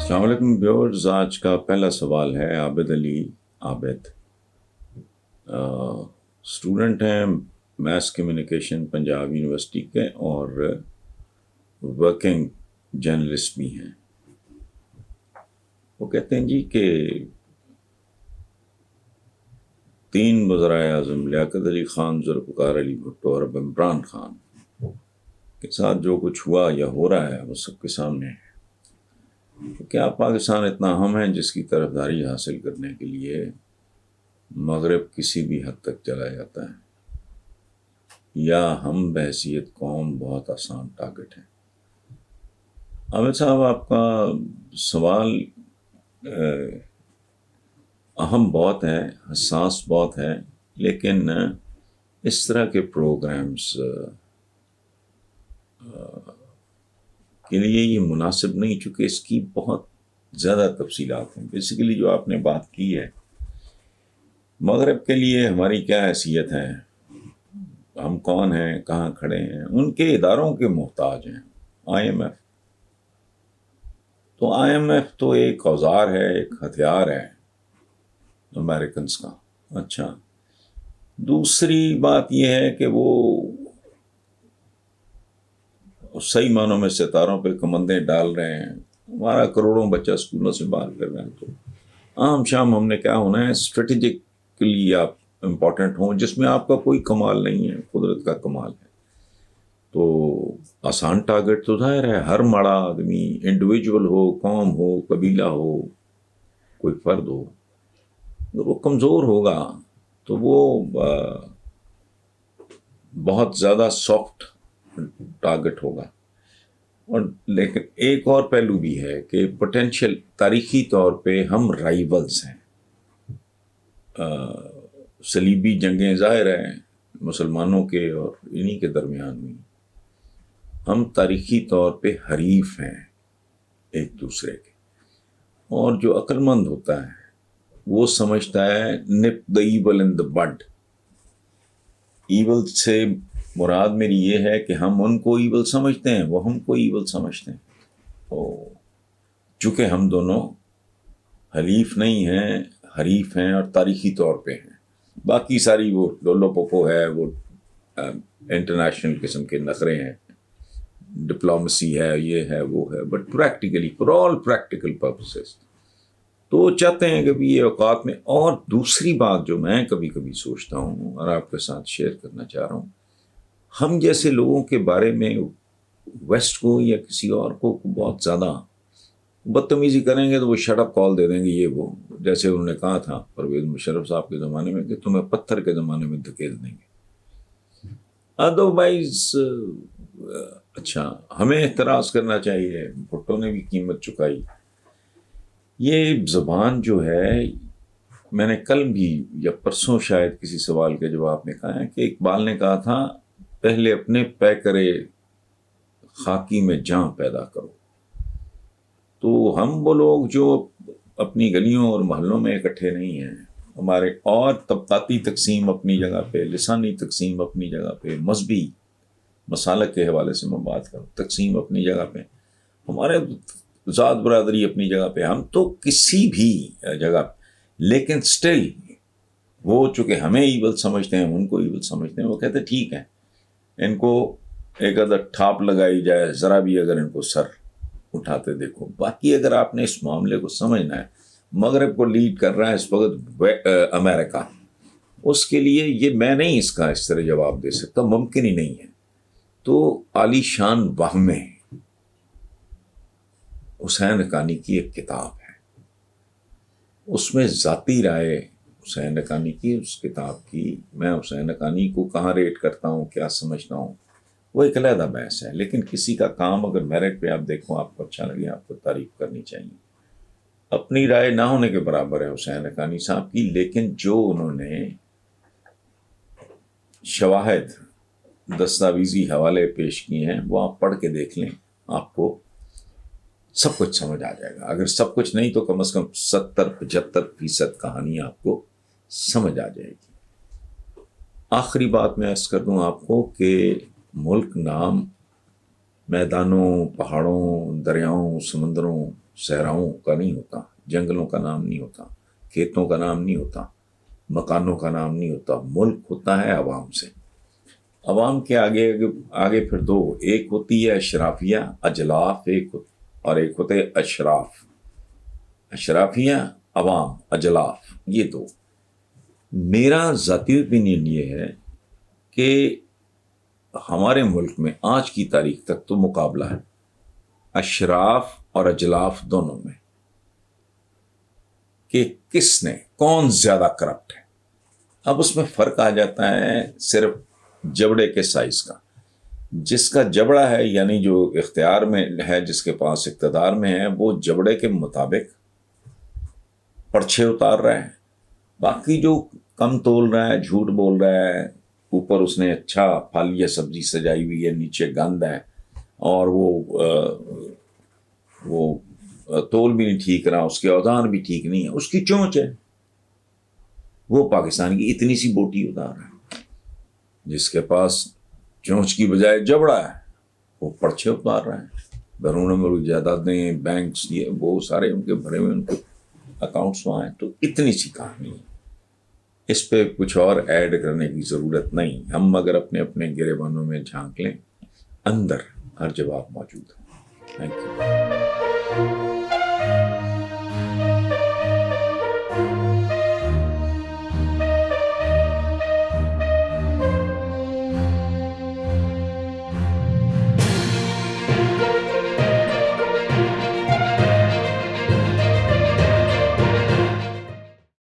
السلام علیکم ویورز، آج کا پہلا سوال ہے عابد علی عابد، اسٹوڈنٹ ہیں میس کمیونیکیشن پنجاب یونیورسٹی کے اور ورکنگ جرنلسٹ بھی ہیں۔ وہ کہتے ہیں جی کہ 3 وزرائے اعظم لیاقت علی خان، ذوالفقار علی بھٹو اور اب عمران خان کے ساتھ جو کچھ ہوا یا ہو رہا ہے وہ سب کے سامنے ہے۔ کیا پاکستان اتنا اہم ہے جس کی طرفداری حاصل کرنے کے لیے مغرب کسی بھی حد تک چلا جاتا ہے، یا ہم بحیثیت قوم بہت آسان ٹارگٹ ہیں؟ عامر صاحب، آپ کا سوال اہم بہت ہے، حساس بہت ہے، لیکن اس طرح کے پروگرامز کے لیے یہ مناسب نہیں، چونکہ اس کی بہت زیادہ تفصیلات ہیں۔ بیسیکلی جو آپ نے بات کی ہے، مغرب کے لیے ہماری کیا حیثیت ہے، ہم کون ہیں، کہاں کھڑے ہیں، ان کے اداروں کے محتاج ہیں۔ آئی ایم ایف تو ایک اوزار ہے، ایک ہتھیار ہے امریکنز کا۔ اچھا، دوسری بات یہ ہے کہ وہ صحیح معنوں میں ستاروں پہ کمندیں ڈال رہے ہیں، ہمارا کروڑوں بچہ اسکولوں سے باہر کر رہے ہیں۔ تو عام شام ہم نے کیا ہونا ہے، اسٹریٹجکلی آپ امپورٹنٹ ہوں، جس میں آپ کا کوئی کمال نہیں ہے، قدرت کا کمال ہے۔ تو آسان ٹارگٹ تو ظاہر ہے، ہر مڑا آدمی، انڈیویجول ہو، قوم ہو، قبیلہ ہو، کوئی فرد ہو، اگر وہ کمزور ہوگا تو وہ بہت زیادہ سافٹ ٹارگٹ ہوگا۔ اور لیکن ایک اور پہلو بھی ہے کہ پوٹینشیل تاریخی طور پہ ہم رائیولز ہیں۔ صلیبی جنگیں ظاہر ہیں مسلمانوں کے اور انہی کے درمیان ہوئی، ہم تاریخی طور پہ حریف ہیں ایک دوسرے کے۔ اور جو عقل مند ہوتا ہے وہ سمجھتا ہے nip the evil in the bud۔ Evil سے مراد میری یہ ہے کہ ہم ان کو ایول سمجھتے ہیں، وہ ہم کو ایول سمجھتے ہیں۔ چونکہ ہم دونوں حلیف نہیں ہیں، حریف ہیں اور تاریخی طور پہ ہیں۔ باقی ساری وہ لولو پوپو ہے، وہ انٹرنیشنل قسم کے نخرے ہیں، ڈپلومیسی ہے، یہ ہے، وہ ہے، but practically for all practical purposes تو چاہتے ہیں کہ بھی یہ اوقات میں۔ اور دوسری بات جو میں کبھی کبھی سوچتا ہوں اور آپ کے ساتھ شیئر کرنا چاہ رہا ہوں، ہم جیسے لوگوں کے بارے میں ویسٹ کو یا کسی اور کو بہت زیادہ بدتمیزی کریں گے تو وہ شٹ اپ کال دے دیں گے، یہ وہ، جیسے انہوں نے کہا تھا پرویز مشرف صاحب کے زمانے میں کہ تمہیں پتھر کے زمانے میں دھکیل دیں گے۔ ادروائز اچھا، ہمیں احتراز کرنا چاہیے، بھٹو نے بھی قیمت چکائی۔ یہ زبان جو ہے، میں نے کل بھی یا پرسوں شاید کسی سوال کے جواب میں کہا ہے کہ اقبال نے کہا تھا پہلے اپنے پے کرے خاکی میں جاں پیدا کرو۔ تو ہم وہ لوگ جو اپنی گلیوں اور محلوں میں اکٹھے نہیں ہیں، ہمارے اور طبقاتی تقسیم اپنی جگہ پہ، لسانی تقسیم اپنی جگہ پہ، مذہبی مسالک کے حوالے سے میں بات کروں، تقسیم اپنی جگہ پہ، ہمارے ذات برادری اپنی جگہ پہ، ہم تو کسی بھی جگہ، لیکن سٹل وہ چونکہ ہمیں ایول سمجھتے ہیں، ان کو ایول سمجھتے ہیں، وہ کہتے ہیں ٹھیک ہے، ان کو ایک ادھر ٹھاپ لگائی جائے، ذرا بھی اگر ان کو سر اٹھاتے دیکھو۔ باقی اگر آپ نے اس معاملے کو سمجھنا ہے، مغرب کو لیڈ کر رہا ہے اس وقت امریکہ، اس کے لیے یہ میں نہیں اس کا اس طرح جواب دے سکتا، ممکن ہی نہیں ہے۔ تو عالی شان وہم ہے، حسین حقانی کی ایک کتاب ہے، اس میں ذاتی رائے حسین حقانی کی، اس کتاب کی میں حسین حقانی کو کہاں ریٹ کرتا ہوں، کیا سمجھتا ہوں، وہ ایک علیحدہ بحث ہے۔ لیکن کسی کا کام اگر میرٹ پہ آپ دیکھو، آپ کو اچھا لگے، آپ کو تعریف کرنی چاہیے۔ اپنی رائے نہ ہونے کے برابر ہے حسین حقانی صاحب کی، لیکن جو انہوں نے شواہد، دستاویزی حوالے پیش کیے ہیں، وہ آپ پڑھ کے دیکھ لیں، آپ کو سب کچھ سمجھ آ جائے گا۔ اگر سب کچھ نہیں تو کم از کم 70-75% کہانی آپ کو سمجھ آ جائے گی۔ آخری بات میں عرض کر دوں آپ کو کہ ملک نام میدانوں، پہاڑوں، دریاؤں، سمندروں صحراؤں کا نہیں ہوتا، جنگلوں کا نام نہیں ہوتا، کھیتوں کا نام نہیں ہوتا، مکانوں کا نام نہیں ہوتا. ملک ہوتا ہے عوام سے. عوام کے آگے پھر دو، ایک ہوتی ہے اشرافیہ اجلاف، اور ایک ہوتے ہیں اشراف. اشرافیہ عوام، اجلاف، یہ دو. میرا ذاتی اوپینین یہ ہے کہ ہمارے ملک میں آج کی تاریخ تک تو مقابلہ ہے اشراف اور اجلاف دونوں میں، کہ کون زیادہ کرپٹ ہے. اب اس میں فرق آ جاتا ہے صرف جبڑے کے سائز کا. جس کا جبڑا ہے، یعنی جو اختیار میں ہے، جس کے پاس اقتدار میں ہے، وہ جبڑے کے مطابق پرچھے اتار رہا ہے. باقی جو کم تول رہا ہے، جھوٹ بول رہا ہے، اوپر اس نے اچھا پھل یا سبزی سجائی ہوئی ہے، نیچے گند ہے، اور وہ تول بھی نہیں ٹھیک رہا، اس کے اوزان بھی ٹھیک نہیں ہے، اس کی چونچ ہے. وہ پاکستان کی اتنی سی بوٹی اتار رہا ہے. جس کے پاس چونچ کی بجائے جبڑا ہے، وہ پرچھے اتار رہا ہے. بیرون ملک جائیدادیں، بینکس، یہ وہ سارے ان کے بھرے ہوئے، ان کے اکاؤنٹس وہاں ہیں. تو اتنی سی کہانی ہے، اس پہ کچھ اور ایڈ کرنے کی ضرورت نہیں. ہم اگر اپنے اپنے گریبانوں میں جھانک لیں، اندر ہر جواب موجود ہے. Thank you.